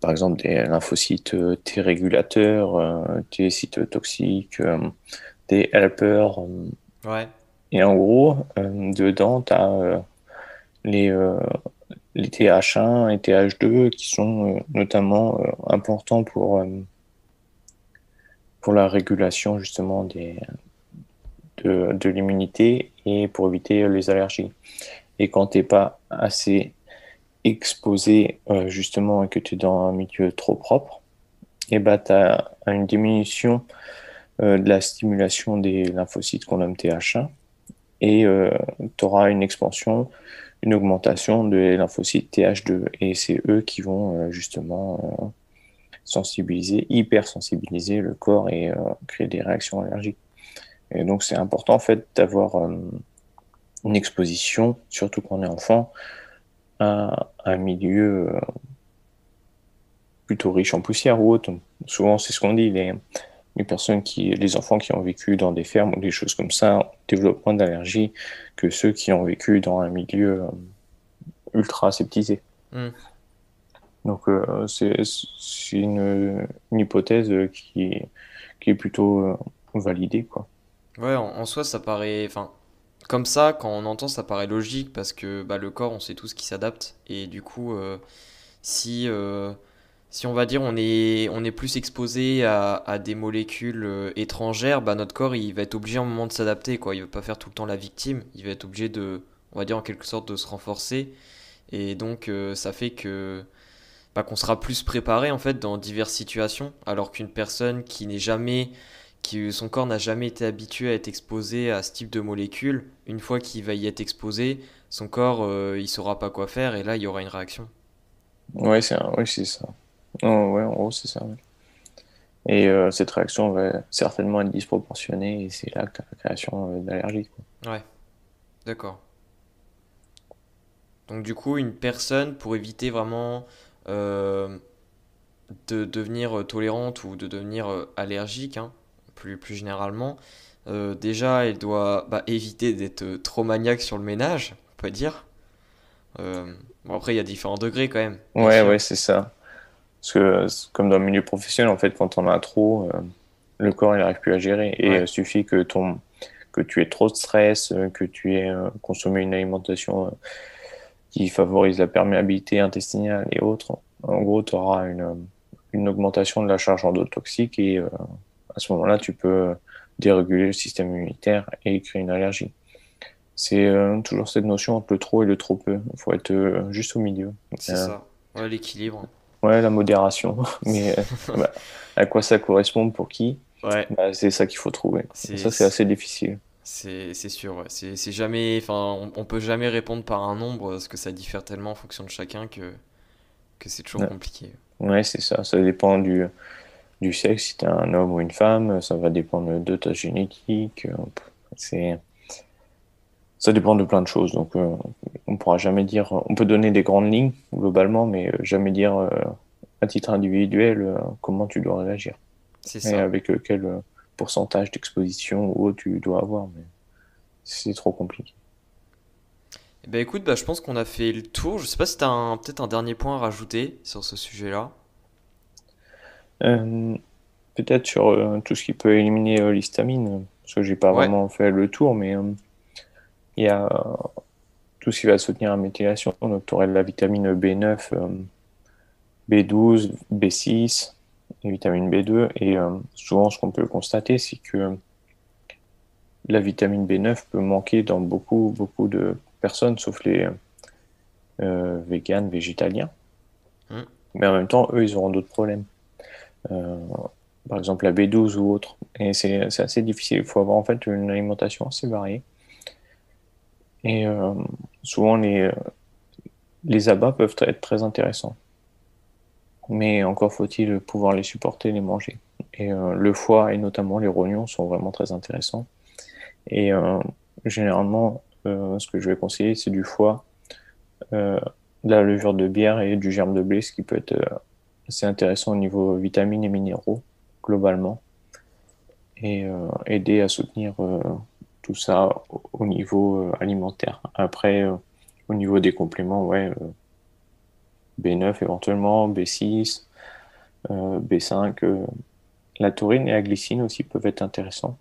par exemple des lymphocytes T régulateurs, T cytotoxiques, des helpers. Ouais, Et en gros, dedans, tu as les, euh, les TH1 et TH2 qui sont notamment importants pour la régulation justement de l'immunité et pour éviter les allergies. Et quand t'es pas assez exposé justement et que tu es dans un milieu trop propre, et bah, tu as une diminution de la stimulation des lymphocytes qu'on nomme TH1 et tu auras une expansion, une augmentation des lymphocytes TH2 et c'est eux qui vont justement sensibiliser, hypersensibiliser le corps et créer des réactions allergiques. Et donc c'est important en fait d'avoir une exposition, surtout quand on est enfant, à un milieu plutôt riche en poussière ou autre. Souvent c'est ce qu'on dit, les enfants qui ont vécu dans des fermes ou des choses comme ça développent moins d'allergies que ceux qui ont vécu dans un milieu ultra aseptisé. Hmm. Donc c'est une hypothèse qui est plutôt validée, quoi. Ouais, en soi, ça paraît, enfin, comme ça, quand on entend, ça paraît logique parce que bah, le corps, on sait tous qu'il s'adapte et du coup, si si on va dire on est plus exposé à des molécules étrangères, bah notre corps il va être obligé à un moment de s'adapter quoi. Il va pas faire tout le temps la victime, il va être obligé de, on va dire en quelque sorte de se renforcer et donc ça fait que bah, qu'on sera plus préparé en fait dans diverses situations alors qu'une personne qui n'est jamais qui son corps n'a jamais été habitué à être exposé à ce type de molécules, une fois qu'il va y être exposé, son corps il saura pas quoi faire et là il y aura une réaction. Ouais, c'est ça. Oh, ouais, en gros, c'est ça. Ouais. Et cette réaction va certainement être disproportionnée et c'est là que tu as la création d'allergies, quoi. Ouais, d'accord. Donc du coup, une personne, pour éviter vraiment euh, de devenir tolérante ou de devenir allergique, hein, plus généralement, déjà, elle doit bah, éviter d'être trop maniaque sur le ménage, on peut dire. Bon, après, il y a différents degrés quand même, bien Ouais, sûr. ouais, c'est ça. Parce que, comme dans le milieu professionnel, en fait, quand on a trop, le corps, il n'arrive plus à gérer. Et Ouais, suffit que tu aies trop de stress, que tu aies consommé une alimentation qui favorise la perméabilité intestinale et autres. En gros, tu auras une augmentation de la charge endotoxique et à ce moment-là, tu peux déréguler le système immunitaire et créer une allergie. C'est toujours cette notion entre le trop et le trop peu. Il faut être juste au milieu. c'est Euh, ça. Ouais, l'équilibre. ouais, la modération. Mais C'est- bah, à quoi ça correspond pour qui? Ouais, Bah, c'est ça qu'il faut trouver. Et c'est ça, c'est assez difficile. c'est sûr. Ouais. C'est jamais, enfin, on peut jamais répondre par un nombre parce que ça diffère tellement en fonction de chacun que c'est toujours Ouais, compliqué. ouais, c'est ça. Ça dépend du sexe, si t'es un homme ou une femme. Ça va dépendre de ta génétique. C'est, ça dépend de plein de choses. Donc, on pourra jamais dire. On peut donner des grandes lignes globalement, mais jamais dire à titre individuel comment tu dois réagir C'est et ça. avec quel pourcentage d'exposition ou autre tu dois avoir. Mais c'est trop compliqué. Eh ben écoute, bah, je pense qu'on a fait le tour. Je sais pas si t'as peut-être un dernier point à rajouter sur ce sujet-là. Euh, Peut-être sur tout ce qui peut éliminer l'histamine, parce que j'ai pas Ouais, vraiment fait le tour, mais il y a tout ce qui va soutenir la méthylation. Donc, tu aurais de la vitamine B9, B12, B6, la vitamine B2. Et souvent, ce qu'on peut constater, c'est que la vitamine B9 peut manquer dans beaucoup de personnes, sauf les véganes, végétaliens. hmm, Mais en même temps, eux, ils auront d'autres problèmes. Euh, Par exemple, la B12 ou autre. Et c'est assez difficile. Il faut avoir en fait une alimentation assez variée. Et souvent, les abats peuvent être très intéressants. mais encore faut-il pouvoir les supporter, les manger. Et le foie et notamment les rognons sont vraiment très intéressants. Et généralement, ce que je vais conseiller, c'est du foie, euh, de la levure de bière et du germe de blé, ce qui peut être assez intéressant au niveau vitamines et minéraux, globalement, et aider à soutenir tout ça au niveau alimentaire. Après, au niveau des compléments, ouais, B9 éventuellement, B6, B5, la taurine et la glycine aussi peuvent être intéressants.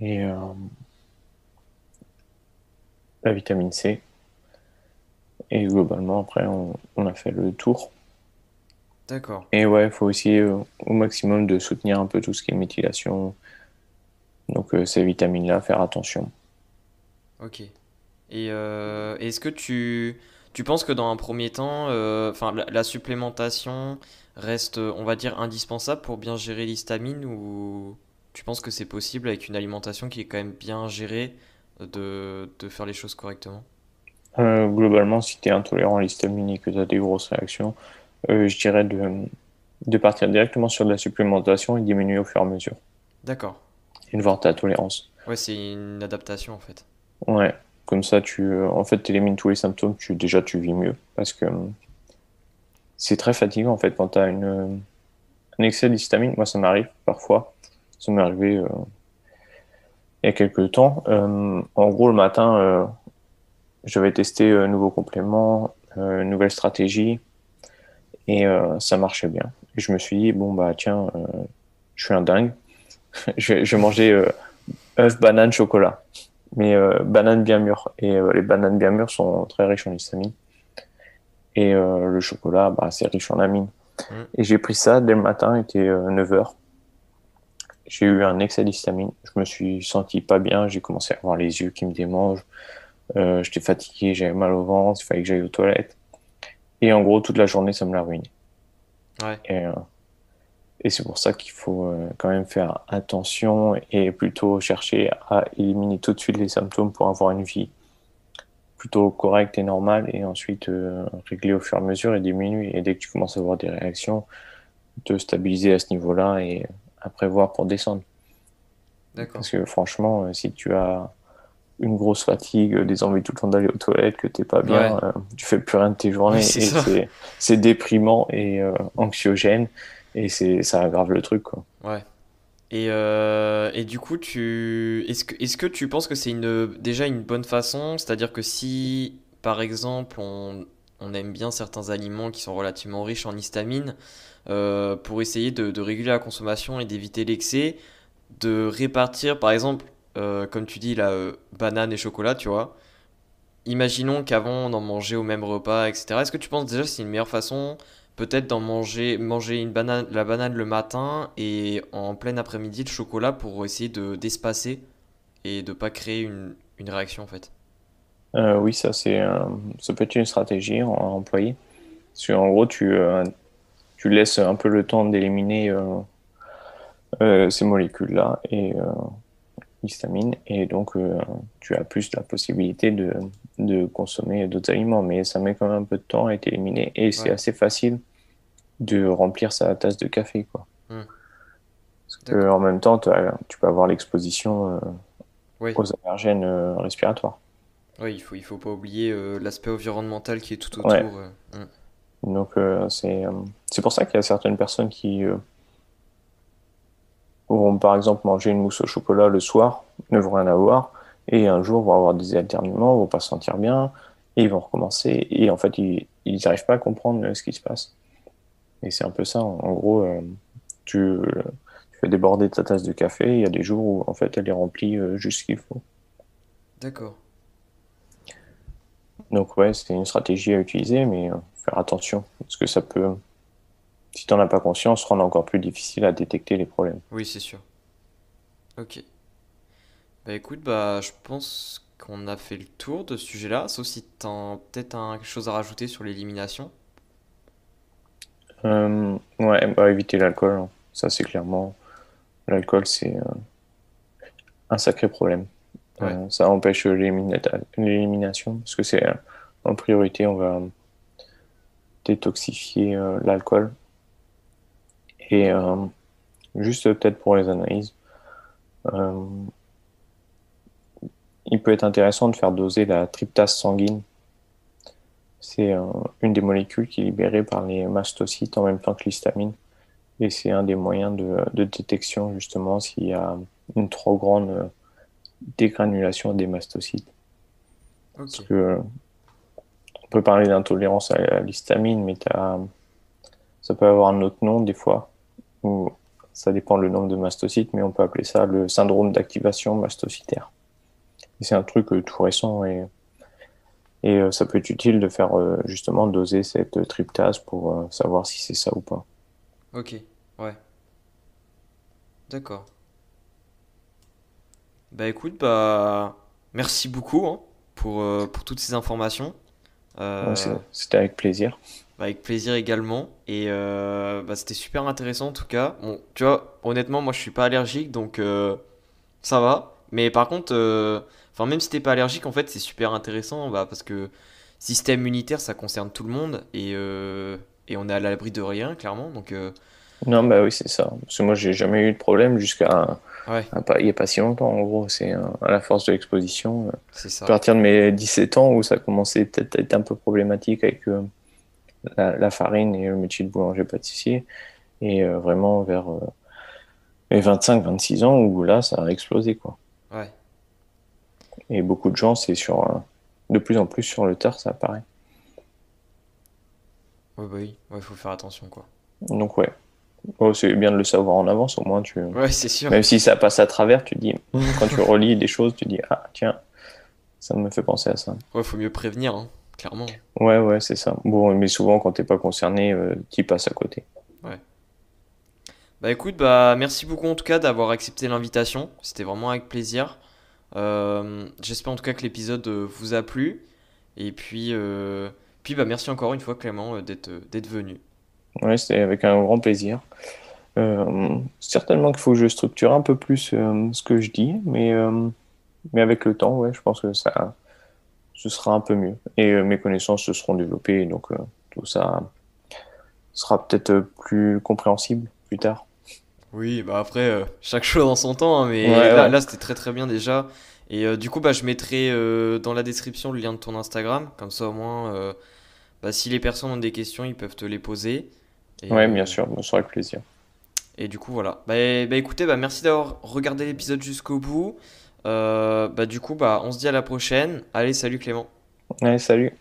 Et la vitamine C. Et globalement, après, on a fait le tour. D'accord. Et ouais, il faut essayer au maximum de soutenir un peu tout ce qui est méthylation. Donc ces vitamines-là, faire attention. Ok. Et est-ce que tu penses que dans un premier temps, enfin la supplémentation reste, on va dire, indispensable pour bien gérer l'histamine ou tu penses que c'est possible avec une alimentation qui est quand même bien gérée de faire les choses correctement? Globalement, si tu es intolérant à l'histamine et que tu as des grosses réactions, je dirais de partir directement sur de la supplémentation et diminuer au fur et à mesure. D'accord. Et de Ok. voir ta tolérance. Ouais, c'est une adaptation en fait. Ouais, comme ça, en fait, élimines tous les symptômes, déjà, tu vis mieux. Parce que c'est très fatigant, en fait, quand tu as un excès d'histamine. Moi, ça m'arrive parfois. Ça m'est arrivé il y a quelques temps. En gros, le matin, j'avais testé un nouveau complément, une nouvelle stratégie, et ça marchait bien. Et je me suis dit, bon, bah, tiens, je suis un dingue. Je vais manger œuf, banane, chocolat. Mais banane bien mûre. Et les bananes bien mûres sont très riches en histamine. Et le chocolat, bah, c'est riche en amine. Hmm. Et j'ai pris ça dès le matin, il était 9 heures. J'ai eu un excès d'histamine. Je me suis senti pas bien. J'ai commencé à avoir les yeux qui me démangent. J'étais fatigué, j'avais mal au ventre, il fallait que j'aille aux toilettes. Et en gros, toute la journée, ça me l'a ruiné. Ouais. Et, et c'est pour ça qu'il faut quand même faire attention et plutôt chercher à éliminer tout de suite les symptômes pour avoir une vie plutôt correcte et normale et ensuite régler au fur et à mesure et diminuer. Et dès que tu commences à avoir des réactions, te stabiliser à ce niveau-là et après voir pour descendre. D'accord. Parce que franchement, si tu as une grosse fatigue, des envies tout le temps d'aller aux toilettes, que t'es pas Ouais. bien, tu fais plus rien de tes Oui, journées c'est et ça. c'est déprimant et anxiogène et ça aggrave le truc quoi. Ouais. Et du coup, est-ce que tu penses que c'est déjà une bonne façon? C'est-à-dire que si, par exemple, on aime bien certains aliments qui sont relativement riches en histamine, pour essayer de réguler la consommation et d'éviter l'excès, de répartir, par exemple, comme tu dis, là, banane et chocolat, tu vois. Imaginons qu'avant on en mangeait au même repas, etc. Est-ce que tu penses déjà que c'est une meilleure façon peut-être manger la banane le matin et en plein après-midi le chocolat pour essayer d'espacer et de pas créer une réaction en fait? Oui, ça peut être une stratégie à employer. Parce qu'en gros, tu laisses un peu le temps d'éliminer ces molécules-là et histamine et donc tu as plus la possibilité de consommer d'autres aliments. Mais ça met quand même un peu de temps à être éliminé et c'est Ouais. assez facile de remplir sa tasse de café, quoi. Hmm. Parce que D'accord. en même temps, tu peux avoir l'exposition Oui. aux allergènes respiratoires. Oui, il faut pas oublier l'aspect environnemental qui est tout Ouais. autour. Hmm. Donc c'est pour ça qu'il y a certaines personnes qui vont par exemple manger une mousse au chocolat le soir, ne vont rien avoir, et un jour vont avoir des éternuements, vont pas se sentir bien, et ils vont recommencer, et en fait ils n'arrivent pas à comprendre ce qui se passe. Et c'est un peu ça, en gros, tu fais déborder ta tasse de café, il y a des jours où en fait elle est remplie juste ce qu'il faut. D'accord. Donc ouais, c'est une stratégie à utiliser, mais faire attention, parce que ça peut, si t'en as pas conscience, rendre encore plus difficile à détecter les problèmes. Oui, c'est sûr. Ok. Bah écoute, bah je pense qu'on a fait le tour de ce sujet-là, sauf si t'as peut-être quelque chose à rajouter sur l'élimination. Ouais, bah, éviter l'alcool, hein. Ça c'est clairement, l'alcool c'est un sacré problème. Ouais. Ça empêche l'élimination, parce que c'est en priorité, on va détoxifier l'alcool. Et juste peut-être pour les analyses, euh, il peut être intéressant de faire doser la tryptase sanguine. C'est une des molécules qui est libérée par les mastocytes en même temps que l'histamine. Et c'est un des moyens de détection, justement, s'il y a une trop grande dégranulation des mastocytes. Parce Ok. que on peut parler d'intolérance à l'histamine, mais ça peut avoir un autre nom des fois, ou ça dépend le nombre de mastocytes, mais on peut appeler ça le syndrome d'activation mastocytaire. Et c'est un truc tout récent et ça peut être utile de faire justement doser cette tryptase pour savoir si c'est ça ou pas. Ok. Ouais. D'accord. Bah écoute, bah merci beaucoup hein, pour toutes ces informations. Ouais, Euh, c'était avec plaisir. Bah, avec plaisir également. Et bah, c'était super intéressant en tout cas. Bon, tu vois, honnêtement, moi je suis pas allergique donc ça va. Mais par contre, enfin, même si t'es pas allergique, en fait, c'est super intéressant bah, parce que système immunitaire ça concerne tout le monde et on est à l'abri de rien, clairement. Donc, Non, bah oui, c'est ça. Parce que moi, j'ai jamais eu de problème jusqu'à ouais, il y a pas si longtemps. En gros, c'est à la force de l'exposition. c'est À ça. partir de mes 17 ans où ça commençait peut-être à être un peu problématique avec la farine et le métier de boulanger-pâtissier. Et vraiment vers mes 25-26 ans où là, ça a explosé, quoi. Ouais, Et beaucoup de gens, c'est de plus en plus sur le tard, ça apparaît. ouais, bah oui, ouais, faut faire attention quoi. Donc, ouais. Oh, c'est bien de le savoir en avance, au moins, Ouais, c'est sûr. même si ça passe à travers, tu dis, quand tu relis des choses, tu dis, ah, tiens, ça me fait penser à ça. Ouais, faut mieux prévenir, hein, clairement. Ouais, ouais, c'est ça. Bon, mais souvent, quand t'es pas concerné, t'y passes à côté. Ouais. Bah écoute, bah merci beaucoup en tout cas d'avoir accepté l'invitation. C'était vraiment avec plaisir. J'espère en tout cas que l'épisode vous a plu. Et puis bah merci encore une fois Clément d'être venu. Ouais, c'était avec un grand plaisir. Certainement qu'il faut que je structure un peu plus ce que je dis, mais avec le temps, ouais, je pense que ce sera un peu mieux. Et mes connaissances se seront développées, donc tout ça sera peut-être plus compréhensible plus tard. Oui, bah après chaque chose en son temps, hein, Ouais, mais là ouais. là c'était très très bien déjà. Et du coup bah je mettrai dans la description le lien de ton Instagram, comme ça au moins bah, si les personnes ont des questions ils peuvent te les poser. Et, Ouais, bien sûr, ce sera avec plaisir. et du coup voilà. Bah écoutez, bah merci d'avoir regardé l'épisode jusqu'au bout. Bah du coup bah on se dit à la prochaine. Allez salut Clément. Ouais, salut.